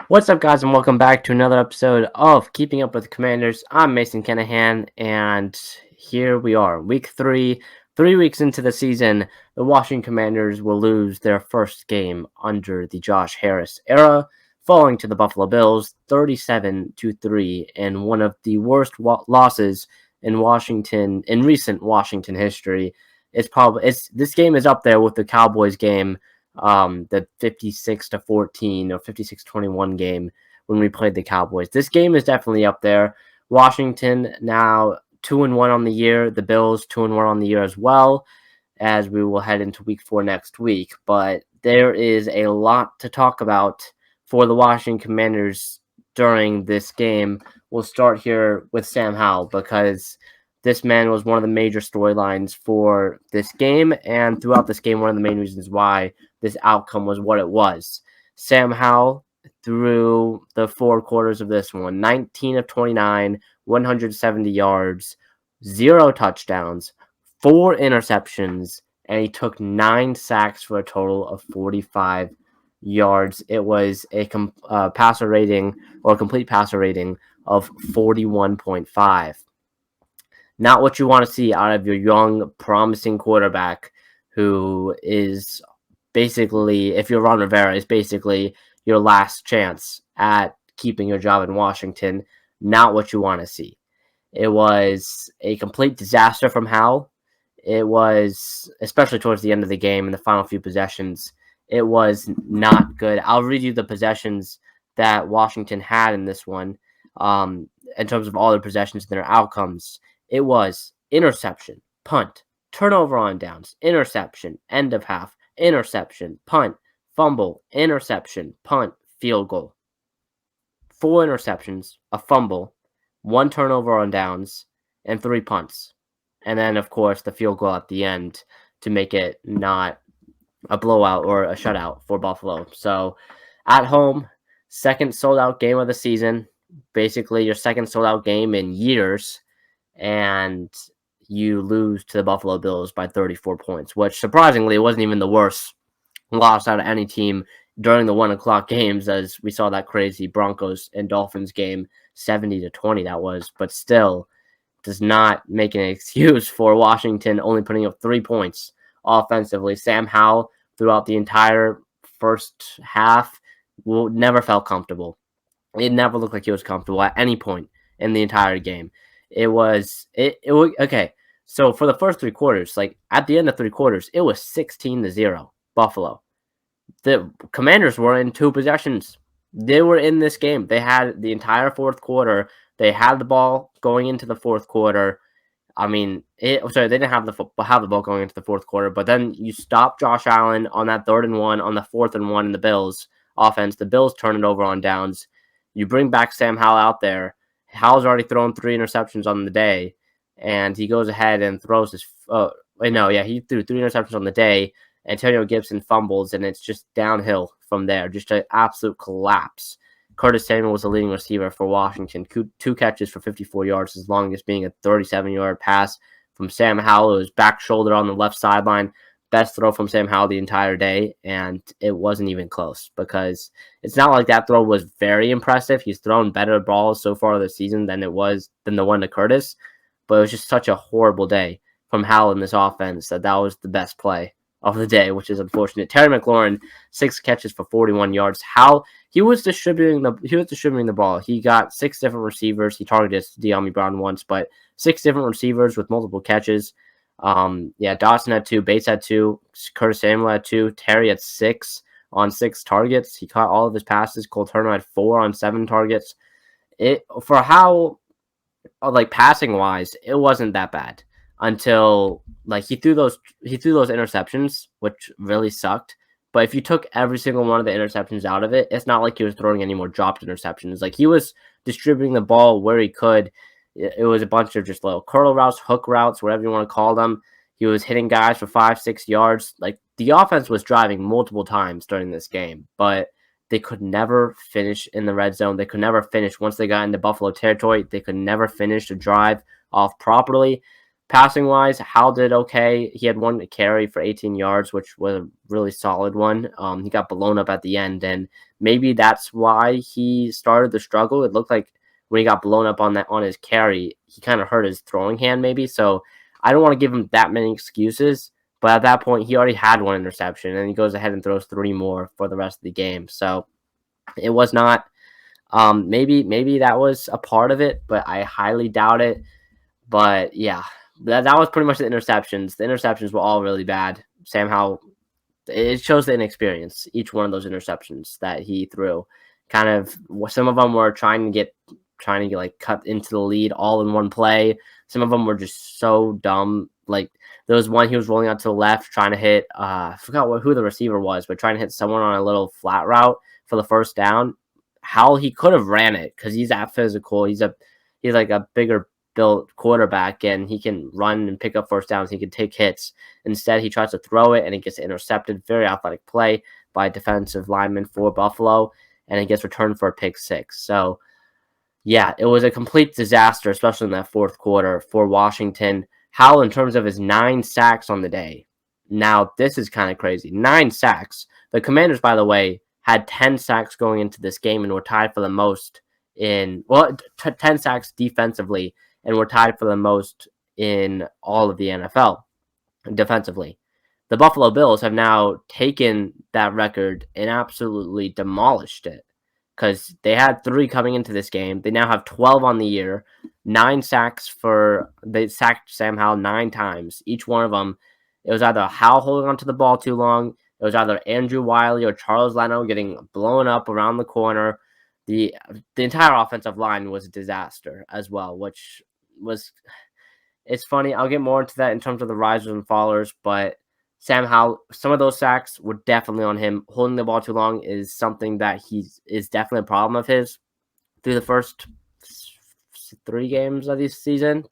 What's up, guys, and welcome back to another episode of Keeping Up with the Commanders. I'm Mason Kenahan, and here we are, week 3. 3 weeks into the season, the Washington Commanders will lose their first game under the Josh Harris era, falling to the Buffalo Bills 37-3, and one of the worst losses in recent Washington history. This game is up there with the Cowboys game, the 56-14 or 56-21 game when we played the Cowboys. This game is definitely up there. Washington now 2-1 on the year. The Bills 2-1 on the year as well, as we will head into week 4 next week. But there is a lot to talk about for the Washington Commanders during this game. We'll start here with Sam Howell, because this man was one of the major storylines for this game, and throughout this game, one of the main reasons why this outcome was what it was. Sam Howell, through the 4 quarters of this one, 19 of 29, 170 yards, 0 touchdowns, 4 interceptions, and he took 9 sacks for a total of 45 yards. It was a passer rating, or complete passer rating, of 41.5. Not what you want to see out of your young, promising quarterback, who is basically, if you're Ron Rivera, is basically your last chance at keeping your job in Washington. Not what you want to see. It was a complete disaster from Howell. It was, especially towards the end of the game in the final few possessions, it was not good. I'll read you the possessions that Washington had in this one, in terms of all their possessions and their outcomes. It was interception, punt, turnover on downs, interception, end of half, interception, punt, fumble, interception, punt, field goal. 4 interceptions, a fumble, 1 turnover on downs, and 3 punts. And then, of course, the field goal at the end to make it not a blowout or a shutout for Buffalo. So, at home, second sold-out game of the season, basically your second sold-out game in years, and you lose to the Buffalo Bills by 34 points, which surprisingly wasn't even the worst loss out of any team during the 1 o'clock games, as we saw that crazy Broncos and Dolphins game, 70-20 that was, but still does not make an excuse for Washington only putting up 3 points offensively. Sam Howell, throughout the entire first half, never felt comfortable. It never looked like he was comfortable at any point in the entire game. It was okay. So for the first 3 quarters, like at the end of 3 quarters, it was 16-0 Buffalo. The Commanders were in 2 possessions. They were in this game. They had the entire 4th quarter. They had the ball going into the 4th quarter. I mean, they didn't have the ball going into the 4th quarter, but then you stop Josh Allen on that 3rd and 1, on the 4th and 1 in the Bills offense. The Bills turn it over on downs. You bring back Sam Howell out there. Howell's already thrown 3 interceptions on the day, and he goes ahead and throws he threw 3 interceptions on the day. Antonio Gibson fumbles, and it's just downhill from there, just an absolute collapse. Curtis Samuel was the leading receiver for Washington, 2 catches for 54 yards, his longest being a 37-yard pass from Sam Howell. It was back shoulder on the left sideline. Best throw from Sam Howell the entire day, and it wasn't even close, because it's not like that throw was very impressive. He's thrown better balls so far this season than the one to Curtis, but it was just such a horrible day from Howell in this offense that was the best play of the day, which is unfortunate. Terry McLaurin, 6 catches for 41 yards. Howell, he was distributing the ball. He got 6 different receivers. He targeted Bieniemy Brown once, but 6 different receivers with multiple catches. Dawson had 2, Bates had 2, Curtis Samuel had 2, Terry had 6 on 6 targets. He caught all of his passes. Cole Turner had 4 on 7 targets. For how, like, passing wise, it wasn't that bad until he threw those interceptions, which really sucked. But if you took every single one of the interceptions out of it, it's not like he was throwing any more dropped interceptions. Like, he was distributing the ball where he could. It was a bunch of just little curl routes, hook routes, whatever you want to call them. He was hitting guys for 5-6 yards. Like, the offense was driving multiple times during this game, but they could never finish in the red zone. They could never finish once they got into Buffalo territory. They could never finish a drive off properly. Passing wise, Howell did okay. He had one carry for 18 yards, which was a really solid one. He got blown up at the end, and maybe that's why he started to struggle. It looked like when he got blown up on his carry, he kind of hurt his throwing hand, maybe. So I don't want to give him that many excuses. But at that point, he already had one interception, and he goes ahead and throws 3 more for the rest of the game. So it was not. Maybe that was a part of it, but I highly doubt it. But yeah, that was pretty much the interceptions. The interceptions were all really bad. Sam Howell, it shows the inexperience. Each one of those interceptions that he threw, kind of some of them were trying to get like cut into the lead all in one play. Some of them were just so dumb. Like there was one he was rolling out to the left, trying to hit. I forgot who the receiver was, but trying to hit someone on a little flat route for the first down. How he could have ran it because he's that physical. He's like a bigger built quarterback, and he can run and pick up first downs. He can take hits. Instead, he tries to throw it, and it gets intercepted. Very athletic play by a defensive lineman for Buffalo, and it gets returned for a pick 6. So yeah, it was a complete disaster, especially in that fourth quarter for Washington. Howell, in terms of his 9 sacks on the day. Now, this is kind of crazy. 9 sacks. The Commanders, by the way, had 10 sacks going into this game and were tied for the most 10 sacks defensively, and were tied for the most in all of the NFL defensively. The Buffalo Bills have now taken that record and absolutely demolished it because they had 3 coming into this game. They now have 12 on the year, 9 sacks they sacked Sam Howell 9 times. Each one of them, it was either Howell holding onto the ball too long, it was either Andrew Wiley or Charles Leno getting blown up around the corner. The entire offensive line was a disaster as well, which was, it's funny. I'll get more into that in terms of the risers and fallers, but Sam Howell, some of those sacks were definitely on him. Holding the ball too long is something that is definitely a problem of his through the first 3 games of the season,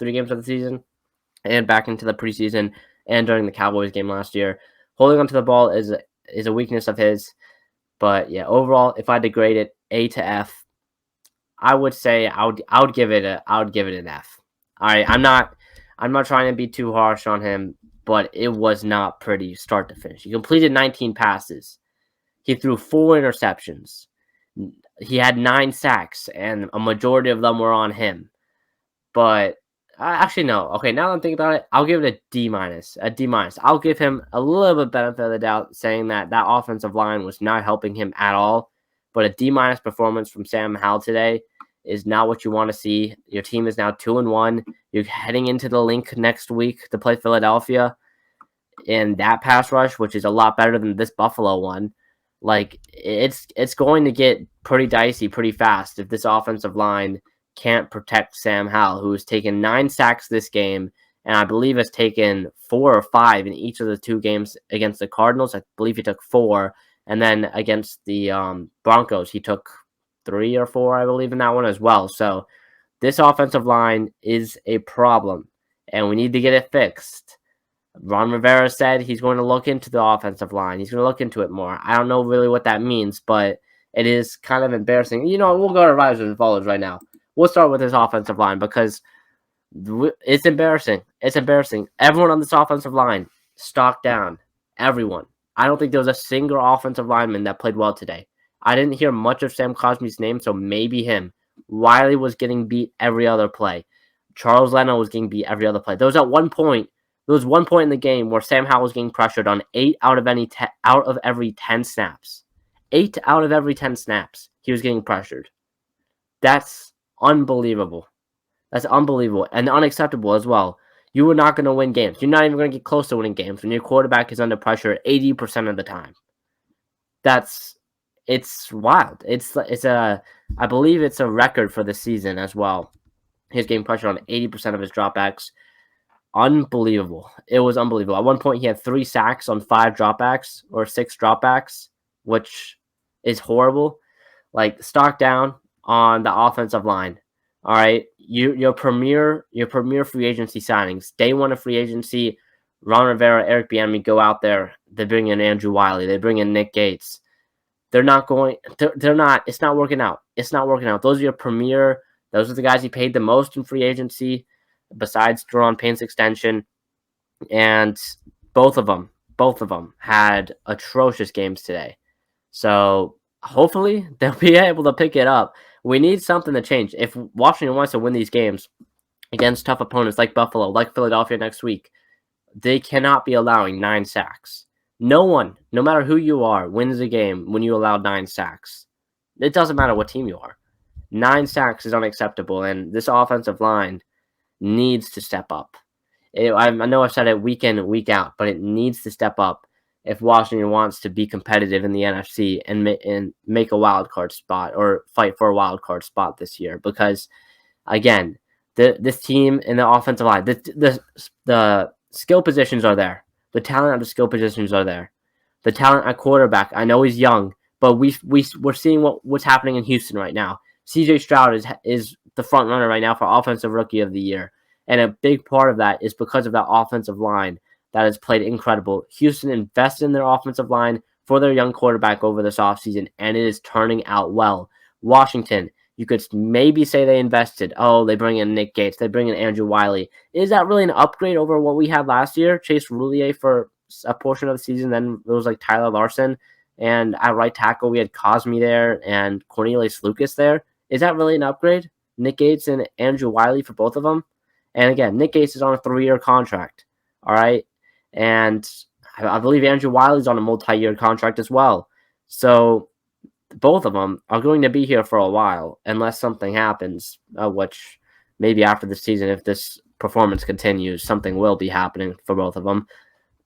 and back into the preseason and during the Cowboys game last year. Holding onto the ball is a weakness of his. But yeah, overall, if I had to grade it A to F, I would say I would give it an F. All right, I'm not trying to be too harsh on him, but it was not pretty start to finish. He completed 19 passes. He threw 4 interceptions. He had 9 sacks, and a majority of them were on him. But actually, no. Okay, now that I'm thinking about it, I'll give it a D minus. I'll give him a little bit benefit of the doubt, saying that offensive line was not helping him at all. But a D minus performance from Sam Howell today is not what you want to see. Your team is now 2-1. You're heading into the link next week to play Philadelphia, and that pass rush, which is a lot better than this Buffalo one. Like it's going to get pretty dicey pretty fast if this offensive line can't protect Sam Howell, who has taken 9 sacks this game, and I believe has taken 4 or 5 in each of the 2 games against the Cardinals. I believe he took 4, and then against the Broncos, he took 3 or 4, I believe, in that one as well. So this offensive line is a problem, and we need to get it fixed. Ron Rivera said he's going to look into the offensive line. He's going to look into it more. I don't know really what that means, but it is kind of embarrassing. You know, we'll go to risers and fallers right now. We'll start with this offensive line because it's embarrassing. It's embarrassing. Everyone on this offensive line, stock down. Everyone. I don't think there was a single offensive lineman that played well today. I didn't hear much of Sam Cosmi's name, so maybe him. Wiley was getting beat every other play. Charles Leno was getting beat every other play. There was one point in the game where Sam Howell was getting pressured on 8 out of every 10 snaps. 8 out of every 10 snaps, he was getting pressured. That's unbelievable. That's unbelievable and unacceptable as well. You are not going to win games. You're not even going to get close to winning games when your quarterback is under pressure 80% of the time. It's wild. I believe it's a record for the season as well. He's getting pressure on 80% of his dropbacks. Unbelievable. It was unbelievable. At one point, he had 3 sacks on 5 dropbacks or 6 dropbacks, which is horrible. Like, stock down on the offensive line. All right, your premier free agency signings. Day 1 of free agency, Ron Rivera, Eric Bieniemy go out there. They bring in Andrew Wiley. They bring in Nick Gates. They're not. It's not working out. It's not working out. Those are your premier. Those are the guys you paid the most in free agency. besides Deron Payne's extension, and both of them had atrocious games today. So hopefully they'll be able to pick it up. We need something to change. If Washington wants to win these games against tough opponents like Buffalo, like Philadelphia next week, they cannot be allowing 9 sacks. No one, no matter who you are, wins a game when you allow 9 sacks. It doesn't matter what team you are. 9 sacks is unacceptable, and this offensive line needs to step up. I know I've said it week in and week out, but it needs to step up if Washington wants to be competitive in the NFC and make a wild card spot or fight for a wild card spot this year. Because again, this team in the offensive line, the skill positions are there. The talent at the skill positions are there. The talent at quarterback, I know he's young, but we're seeing what's happening in Houston right now. CJ Stroud is the front runner right now for Offensive Rookie of the Year. And a big part of that is because of that offensive line that has played incredible. Houston invested in their offensive line for their young quarterback over this offseason, and it is turning out well. Washington, you could maybe say they invested. Oh, they bring in Nick Gates. They bring in Andrew Wiley. Is that really an upgrade over what we had last year? Chase Roulier for a portion of the season. Then it was like Tyler Larson. And at right tackle, we had Cosme there and Cornelius Lucas there. Is that really an upgrade? Nick Gates and Andrew Wiley for both of them? And again, Nick Gates is on a 3-year contract, all right? And I believe Andrew Wiley's on a multi-year contract as well. So both of them are going to be here for a while unless something happens, which maybe after the season, if this performance continues, something will be happening for both of them.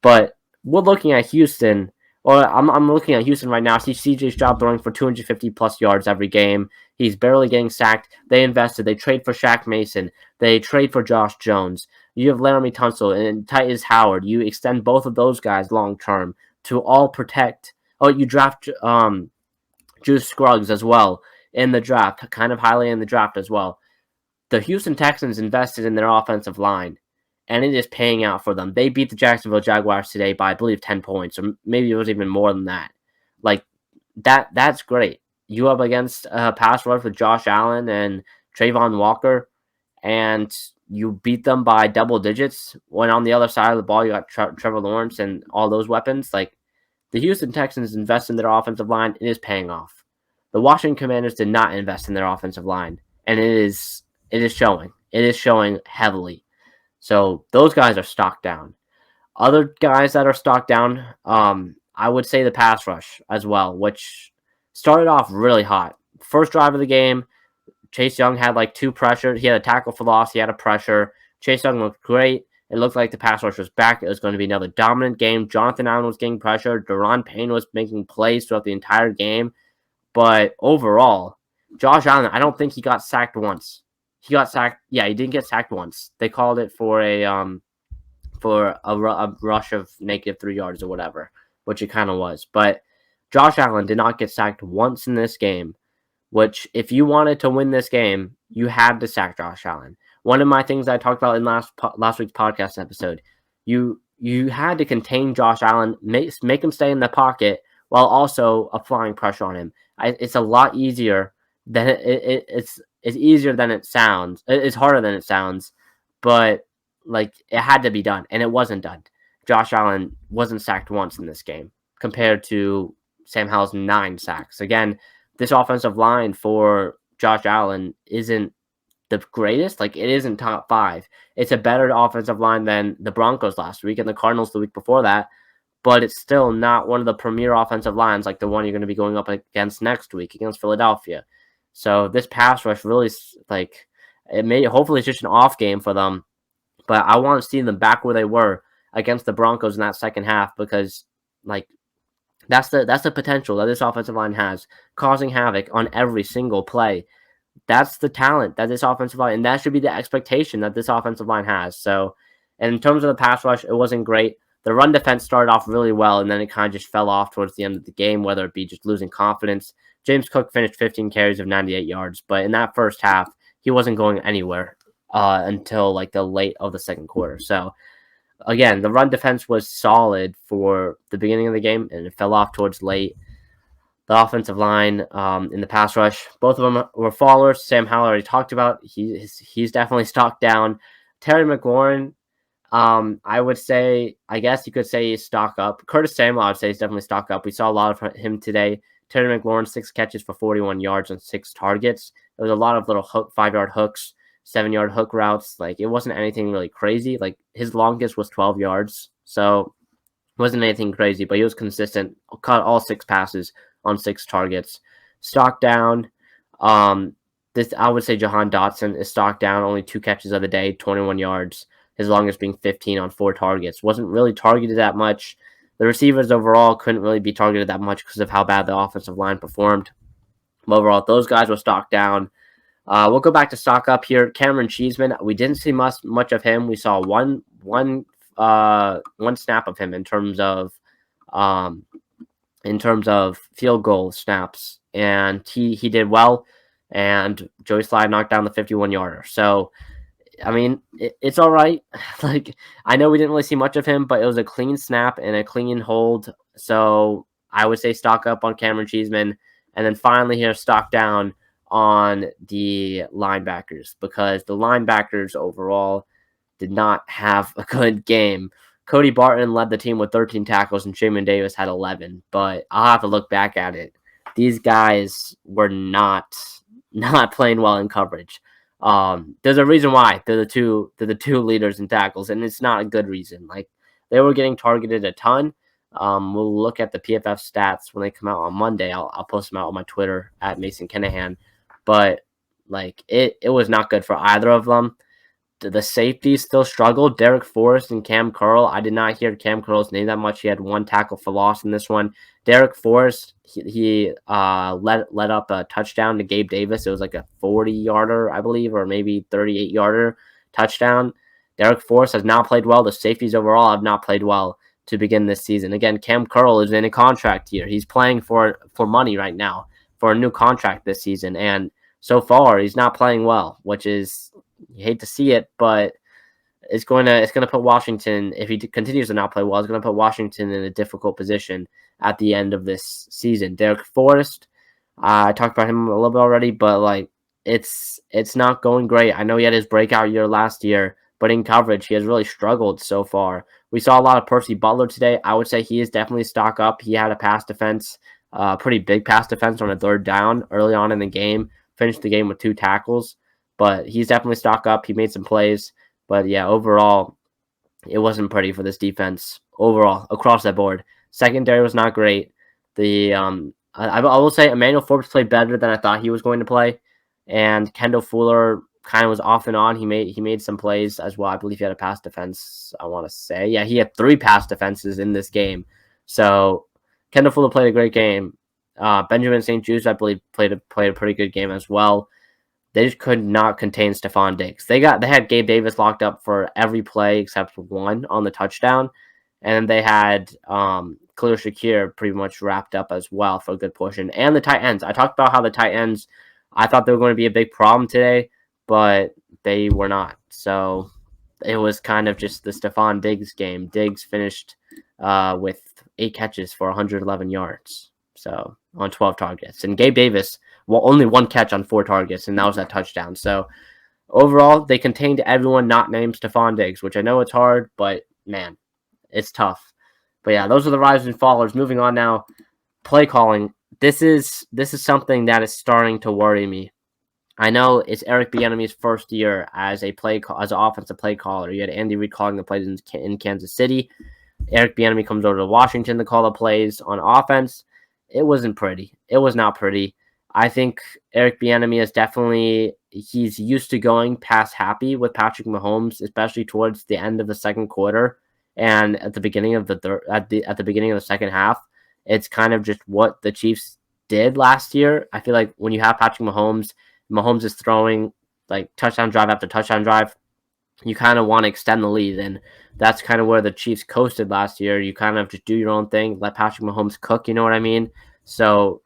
But we're looking at Houston, or I'm looking at Houston right now. I see CJ Stroud throwing for 250-plus yards every game. He's barely getting sacked. They invested. They trade for Shaq Mason. They trade for Josh Jones. You have Laramie Tunsil and Tytus Howard. You extend both of those guys long-term to all protect. Oh, you draft Juice Scruggs as well in the draft, kind of highly in the draft as well. The Houston Texans invested in their offensive line, and it is paying out for them. They beat the Jacksonville Jaguars today by, I believe, 10 points, or maybe it was even more than that. Like, that's great. You up against a pass rush with Josh Allen and Trayvon Walker, and you beat them by double digits. When on the other side of the ball, you got Trevor Lawrence and all those weapons. Like, the Houston Texans invest in their offensive line. It is paying off. The Washington Commanders did not invest in their offensive line, and it is showing. It is showing heavily. So those guys are stocked down. Other guys that are stocked down, I would say the pass rush as well, which started off really hot. First drive of the game, Chase Young had like 2 pressures. He had a tackle for loss. He had a pressure. Chase Young looked great. It looked like the pass rush was back. It was going to be another dominant game. Jonathan Allen was getting pressure. Deron Payne was making plays throughout the entire game. But overall, Josh Allen, I don't think he got sacked once. He got sacked. Yeah, he didn't get sacked once. They called it for a rush of -3 yards or whatever, which it kind of was. But Josh Allen did not get sacked once in this game, which if you wanted to win this game, you had to sack Josh Allen. One of my things I talked about in last week's podcast episode, you had to contain Josh Allen, make him stay in the pocket while also applying pressure on him. It's a lot easier than it's easier than it sounds. It's harder than it sounds, but like it had to be done, and it wasn't done. Josh Allen wasn't sacked once in this game compared to Sam Howell's 9 sacks. Again, this offensive line for Josh Allen isn't the greatest. Like, it isn't top 5. It's a better offensive line than the Broncos last week and the Cardinals the week before that, but it's still not one of the premier offensive lines like the one you're going to be going up against next week against Philadelphia. So this pass rush really, like, hopefully it's just an off game for them, but I want to see them back where they were against the Broncos in that second half, because like that's the potential that this offensive line has, causing havoc on every single play. That's the talent that this offensive line, and that should be the expectation that this offensive line has. So, and in terms of the pass rush, it wasn't great. The run defense started off really well, and then it kind of just fell off towards the end of the game, whether it be just losing confidence. James Cook finished 15 carries of 98 yards, but in that first half, he wasn't going anywhere until like the late of the second quarter. So, again, the run defense was solid for the beginning of the game, and it fell off towards late. The offensive line in the pass rush, both of them were fallers. Sam Howell already talked about. He's definitely stocked down. Terry McLaurin, I would say, I guess you could say he's stock up. Curtis Samuel, I would say, he's definitely stock up. We saw a lot of him today. Terry McLaurin, 6 catches for 41 yards on 6 targets. There was a lot of little 5-yard hooks, 7-yard hook routes. Like, it wasn't anything really crazy. Like, his longest was 12 yards. So, it wasn't anything crazy, but he was consistent. Caught all 6 passes on 6 targets. Stock down. This I would say Jahan Dotson is stock down. Only 2 catches of the day, 21 yards. His longest being 15 on 4 targets. Wasn't really targeted that much. The receivers overall couldn't really be targeted that much because of how bad the offensive line performed. But overall, those guys were stock down. We'll go back to stock up here. Cameron Cheeseman, we didn't see much of him. We saw one snap of him in terms of field goal snaps, and he did well. And Joey Slye knocked down the 51-yarder. So, I mean, it's all right. Like, I know we didn't really see much of him, but it was a clean snap and a clean hold. So I would say stock up on Cameron Cheeseman. And then finally here, stock down on the linebackers, because the linebackers overall did not have a good game. Cody Barton led the team with 13 tackles, and Shaman Davis had 11. But I'll have to look back at it. These guys were not playing well in coverage. There's a reason why they're the two leaders in tackles, and it's not a good reason. Like, they were getting targeted a ton. We'll look at the PFF stats when they come out on Monday. I'll post them out on my Twitter at Mason Kenahan. But like, it was not good for either of them. The safeties still struggled. Derek Forrest and Cam Curl. I did not hear Cam Curl's name that much. He had 1 tackle for loss in this one. Derek Forrest, he let up a touchdown to Gabe Davis. It was like a 40-yarder, I believe, or maybe 38-yarder touchdown. Derek Forrest has not played well. The safeties overall have not played well to begin this season. Again, Cam Curl is in a contract year. He's playing for money right now for a new contract this season, and so far he's not playing well, which is, you hate to see it, but it's going to put Washington, if he continues to not play well, it's going to put Washington in a difficult position at the end of this season. Derek Forrest, I talked about him a little bit already, but like, it's not going great. I know he had his breakout year last year, but in coverage, he has really struggled so far. We saw a lot of Percy Butler today. I would say he is definitely stock up. He had a pass defense, pretty big pass defense on a 3rd down early on in the game. Finished the game with 2 tackles. But he's definitely stock up. He made some plays. But yeah, overall, it wasn't pretty for this defense. Overall, across the board. Secondary was not great. I will say Emmanuel Forbes played better than I thought he was going to play. And Kendall Fuller kind of was off and on. He made some plays as well. I believe he had a pass defense, I want to say. Yeah, he had 3 pass defenses in this game. So Kendall Fuller played a great game. Benjamin St. Juste, I believe, played a pretty good game as well. They just could not contain Stephon Diggs. They had Gabe Davis locked up for every play except one on the touchdown, and they had Khalil Shakir pretty much wrapped up as well for a good portion. And the tight ends. I talked about how the tight ends, I thought they were going to be a big problem today, but they were not. So it was kind of just the Stephon Diggs game. Diggs finished with 8 catches for 111 yards. So on 12 targets. And Gabe Davis, only 1 catch on 4 targets, and that was that touchdown. So overall, they contained everyone not named Stephon Diggs, which I know it's hard, but man, it's tough. But yeah, those are the rise and fallers. Moving on now, play calling. This is something that is starting to worry me. I know it's Eric Bieniemy's first year as an offensive play caller. You had Andy Reid calling the plays in Kansas City. Eric Bieniemy comes over to Washington to call the plays on offense. It wasn't pretty. It was not pretty. I think Eric Bieniemy is he's used to going past happy with Patrick Mahomes, especially towards the end of the second quarter and at the beginning of the beginning of the second half. It's kind of just what the Chiefs did last year. I feel like when you have Patrick Mahomes is throwing like touchdown drive after touchdown drive, you kind of want to extend the lead, and that's kind of where the Chiefs coasted last year. You kind of just do your own thing, let Patrick Mahomes cook, you know what I mean? So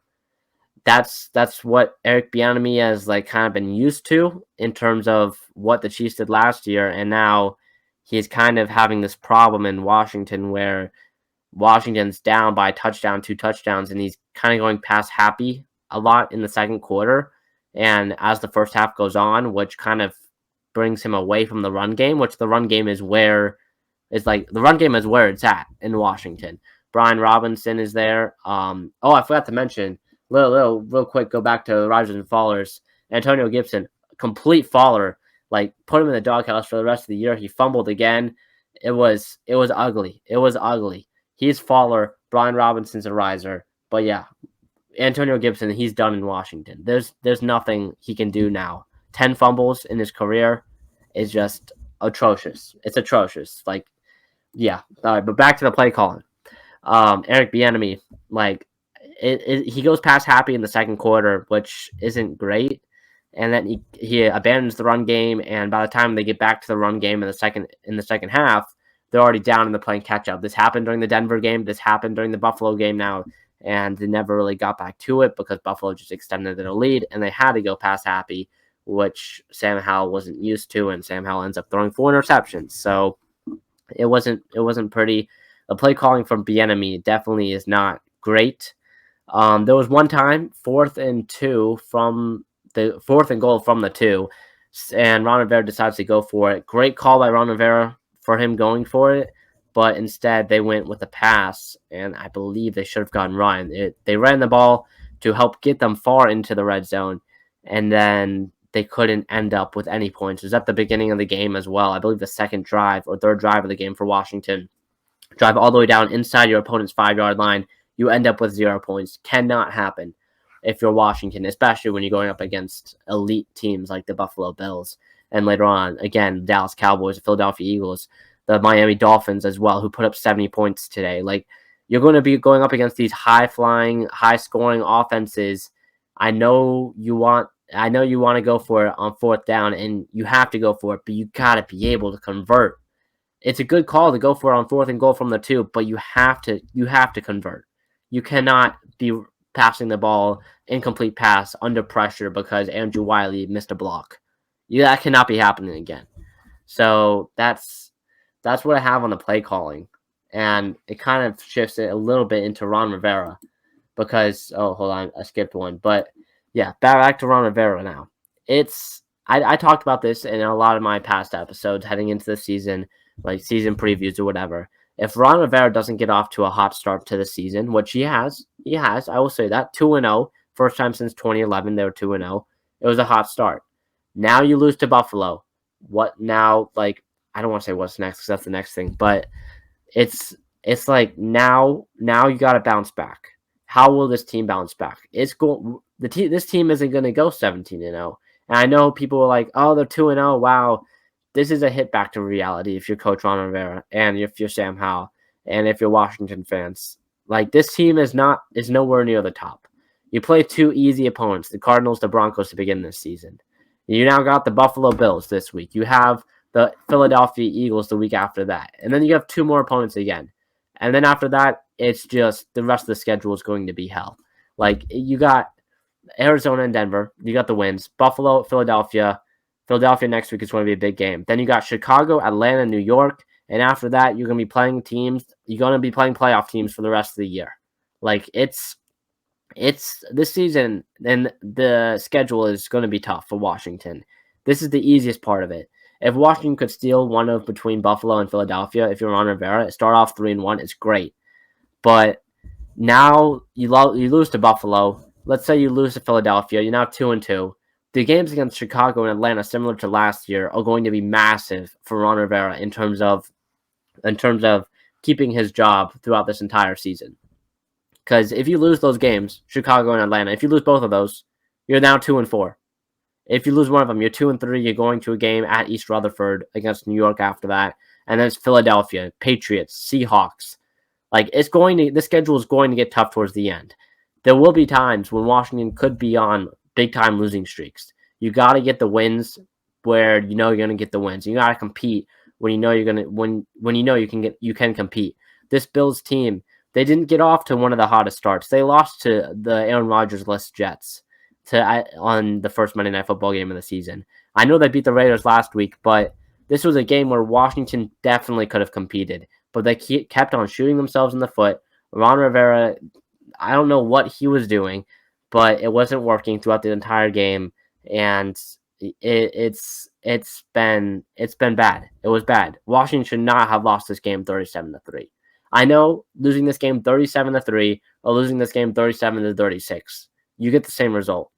that's what Eric Bieniemy has like kind of been used to in terms of what the Chiefs did last year, and now he's kind of having this problem in Washington where Washington's down by a touchdown, 2 touchdowns, and he's kind of going past happy a lot in the second quarter. And as the first half goes on, which kind of brings him away from the run game, which the run game is where it's at in Washington. Brian Robinson is there. I forgot to mention, real quick, go back to the risers and fallers. Antonio Gibson, complete faller. Like, put him in the doghouse for the rest of the year. He fumbled again. It was ugly. It was ugly. He's faller. Brian Robinson's a riser. But yeah, Antonio Gibson, he's done in Washington. There's nothing he can do now. 10 fumbles in his career is just atrocious. It's atrocious. Like, yeah. All right, but back to the play calling. Eric Bieniemy, like, he goes past Happy in the second quarter, which isn't great. And then he abandons the run game, and by the time they get back to the run game in the second half, they're already down and they're playing catch up. This happened during the Denver game. This happened during the Buffalo game now, and they never really got back to it because Buffalo just extended their lead, and they had to go past Happy, which Sam Howell wasn't used to, and Sam Howell ends up throwing 4 interceptions. So it wasn't pretty. The play calling from Bieniemy definitely is not great. There was one time, 4th and goal from the 2, and Ron Rivera decides to go for it. Great call by Ron Rivera for him going for it, but instead they went with a pass, and I believe they should have gotten Ryan. They ran the ball to help get them far into the red zone, and then they couldn't end up with any points. It was at the beginning of the game as well. I believe the second drive or third drive of the game for Washington. Drive all the way down inside your opponent's 5-yard line. You end up with 0 points. Cannot happen if you're Washington, especially when you're going up against elite teams like the Buffalo Bills. And later on, again, Dallas Cowboys, the Philadelphia Eagles, the Miami Dolphins as well, who put up 70 points today. Like, you're going to be going up against these high-flying, high-scoring offenses. I know you want to go for it on 4th down, and you have to go for it, but you got to be able to convert. It's a good call to go for it on 4th and goal from the 2, but you have to convert. You cannot be passing the ball incomplete pass under pressure because Andrew Wiley missed a block. That cannot be happening again. So that's what I have on the play calling, and it kind of shifts it a little bit into Ron Rivera because hold on, I skipped one, but yeah, back to Ron Rivera now. I talked about this in a lot of my past episodes heading into the season, like season previews or whatever. If Ron Rivera doesn't get off to a hot start to the season, which he has, I will say that, 2-0, first time since 2011, they were 2-0. It was a hot start. Now you lose to Buffalo. What now? Like, I don't want to say what's next because that's the next thing, but it's like now you got to bounce back. How will this team bounce back? This team isn't going to go 17-0. And I know people are like, oh, they're 2-0. Wow. This is a hit back to reality if you're Coach Ron Rivera and if you're Sam Howell and if you're Washington fans. Like, this team is nowhere near the top. You play 2 easy opponents, the Cardinals, the Broncos, to begin this season. You now got the Buffalo Bills this week. You have the Philadelphia Eagles the week after that. And then you have 2 more opponents again. And then after that, it's just the rest of the schedule is going to be hell. Like, you got Arizona and Denver. You got the wins. Buffalo, Philadelphia. Philadelphia next week is going to be a big game. Then you got Chicago, Atlanta, New York. And after that, you're going to be playing teams. You're going to be playing playoff teams for the rest of the year. Like, it's this season, and the schedule is going to be tough for Washington. This is the easiest part of it. If Washington could steal one of between Buffalo and Philadelphia, if you're Ron Rivera, start off 3-1, it's great. But now you lose to Buffalo. Let's say you lose to Philadelphia. You're now 2-2. The games against Chicago and Atlanta, similar to last year, are going to be massive for Ron Rivera in terms of keeping his job throughout this entire season. Because if you lose those games, Chicago and Atlanta, if you lose both of those, you're now 2-4. If you lose one of them, you're 2-3. You're going to a game at East Rutherford against New York after that, and then it's Philadelphia, Patriots, Seahawks. Like, the schedule is going to get tough towards the end. There will be times when Washington could be on big time losing streaks. You got to get the wins where you know you're going to get the wins. You got to compete when you know you're going to when you know you can compete. This Bills team, they didn't get off to one of the hottest starts. They lost to the Aaron Rodgers-less Jets on the first Monday Night Football game of the season. I know they beat the Raiders last week, but this was a game where Washington definitely could have competed, but they kept on shooting themselves in the foot. Ron Rivera, I don't know what he was doing, but it wasn't working throughout the entire game, and It's been bad. It was bad. Washington should not have lost this game 37-3. I know losing this game 37-3 or losing this game 37-36, you get the same result.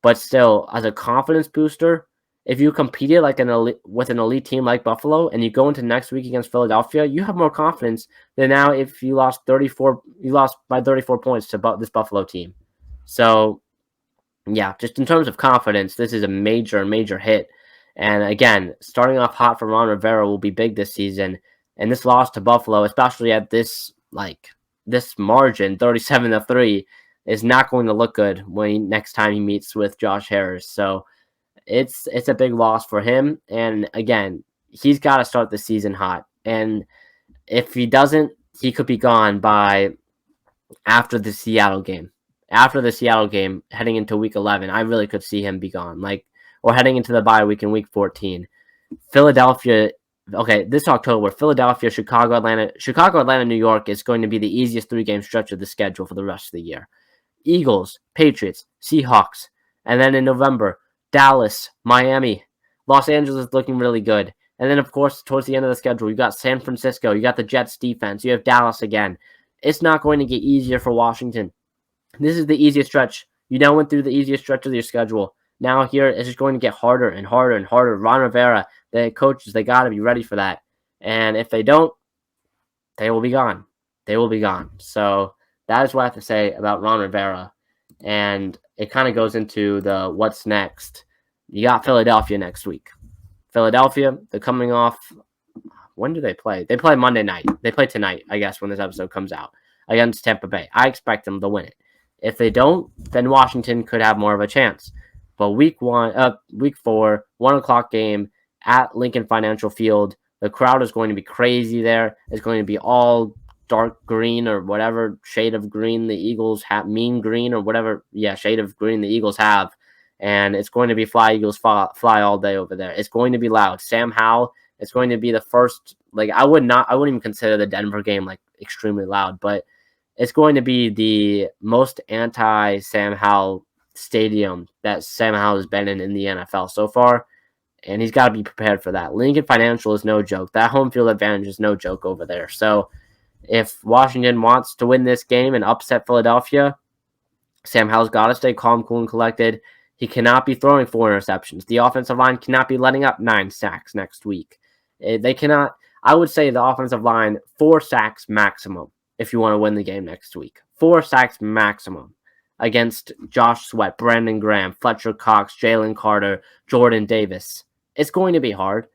But still, as a confidence booster, if you competed like with an elite team like Buffalo and you go into next week against Philadelphia, you have more confidence than now if you lost by 34 points to this Buffalo team. So yeah, just in terms of confidence, this is a major, major hit. And again, starting off hot for Ron Rivera will be big this season. And this loss to Buffalo, especially at this margin, 37-3, is not going to look good next time he meets with Josh Harris. So it's a big loss for him. And again, he's got to start the season hot. And if he doesn't, he could be gone by after the Seattle game. After the Seattle game, heading into week 11, I really could see him be gone. Or heading into the bye week in week 14. Philadelphia, okay, this October, Philadelphia, Chicago, Atlanta, New York is going to be the easiest 3-game stretch of the schedule for the rest of the year. Eagles, Patriots, Seahawks, and then in November, Dallas, Miami, Los Angeles is looking really good. And then, of course, towards the end of the schedule, you got San Francisco, you got the Jets defense, you have Dallas again. It's not going to get easier for Washington. This is the easiest stretch. You now went through the easiest stretch of your schedule. Now here, it's just going to get harder and harder and harder. Ron Rivera, the coaches, they got to be ready for that. And if they don't, they will be gone. They will be gone. So that is what I have to say about Ron Rivera. And it kind of goes into the what's next. You got Philadelphia next week. Philadelphia, they're coming off. When do they play? They play Monday night. They play tonight, I guess, when this episode comes out, against Tampa Bay. I expect them to win it. If they don't, then Washington could have more of a chance. But week 4, 1:00 game at Lincoln Financial Field. The crowd is going to be crazy there. It's going to be all dark green or whatever shade of green the Eagles have, mean green or whatever, shade of green the Eagles have. And it's going to be fly Eagles fly all day over there. It's going to be loud. Sam Howell, it's going to be the first, I wouldn't even consider the Denver game extremely loud, but it's going to be the most anti-Sam Howell stadium that Sam Howell has been in the NFL so far, and he's got to be prepared for that. Lincoln Financial is no joke. That home field advantage is no joke over there. So if Washington wants to win this game and upset Philadelphia, Sam Howell's got to stay calm, cool, and collected. He cannot be throwing 4 interceptions. The offensive line cannot be letting up 9 sacks next week. They cannot. I would say the offensive line, 4 sacks maximum if you want to win the game next week. 4 sacks maximum against Josh Sweat, Brandon Graham, Fletcher Cox, Jalen Carter, Jordan Davis. It's going to be hard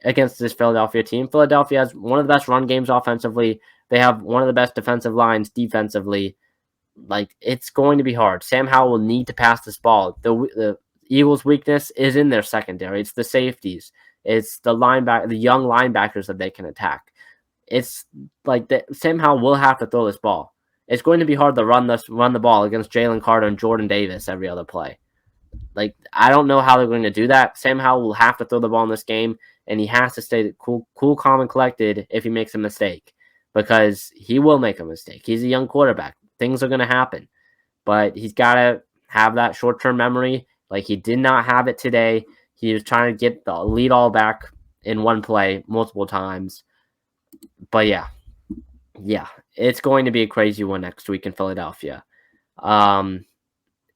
against this Philadelphia team. Philadelphia has one of the best run games offensively. They have one of the best defensive lines defensively. It's going to be hard. Sam Howell will need to pass this ball. The Eagles' weakness is in their secondary. It's the safeties. It's the young linebackers that they can attack. It's Sam Howell will have to throw this ball. It's going to be hard to run the ball against Jalen Carter and Jordan Davis every other play. I don't know how they're going to do that. Sam Howell will have to throw the ball in this game, and he has to stay cool, calm, and collected if he makes a mistake, because he will make a mistake. He's a young quarterback. Things are going to happen, but he's got to have that short-term memory. He did not have it today. He was trying to get the lead all back in one play multiple times. But yeah, it's going to be a crazy one next week in Philadelphia.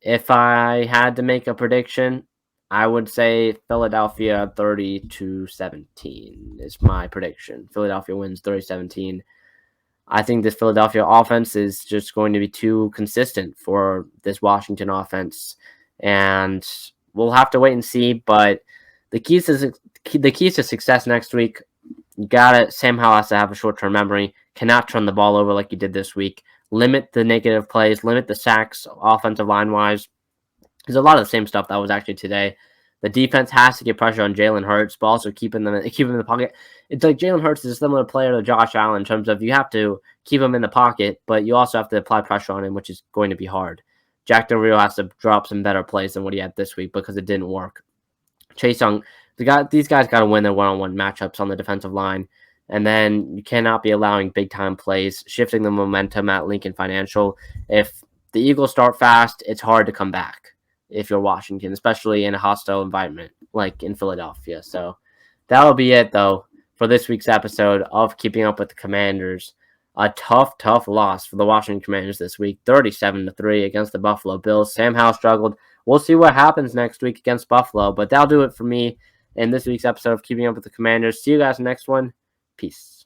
If I had to make a prediction, I would say Philadelphia 30-17 is my prediction. Philadelphia wins 30-17. I think this Philadelphia offense is just going to be too consistent for this Washington offense, and we'll have to wait and see. But the keys to success next week, Sam Howell has to have a short-term memory, cannot turn the ball over like he did this week, limit the negative plays, limit the sacks offensive line-wise. There's a lot of the same stuff that was actually today. The defense has to get pressure on Jalen Hurts, but also keep him in the pocket. It's like Jalen Hurts is a similar player to Josh Allen in terms of you have to keep him in the pocket, but you also have to apply pressure on him, which is going to be hard. Jack Del Rio has to drop some better plays than what he had this week because it didn't work. Chase Young, these guys got to win their one-on-one matchups on the defensive line, and then you cannot be allowing big-time plays, shifting the momentum at Lincoln Financial. If the Eagles start fast, it's hard to come back. if you're Washington, especially in a hostile environment like in Philadelphia. So that'll be it, though, for this week's episode of Keeping Up with the Commanders. A tough loss for the Washington Commanders this week, 37-3 against the Buffalo Bills. Sam Howell struggled. We'll see what happens next week against Buffalo, but that'll do it for me in this week's episode of Keeping Up with the Commanders. See you guys next one. Peace.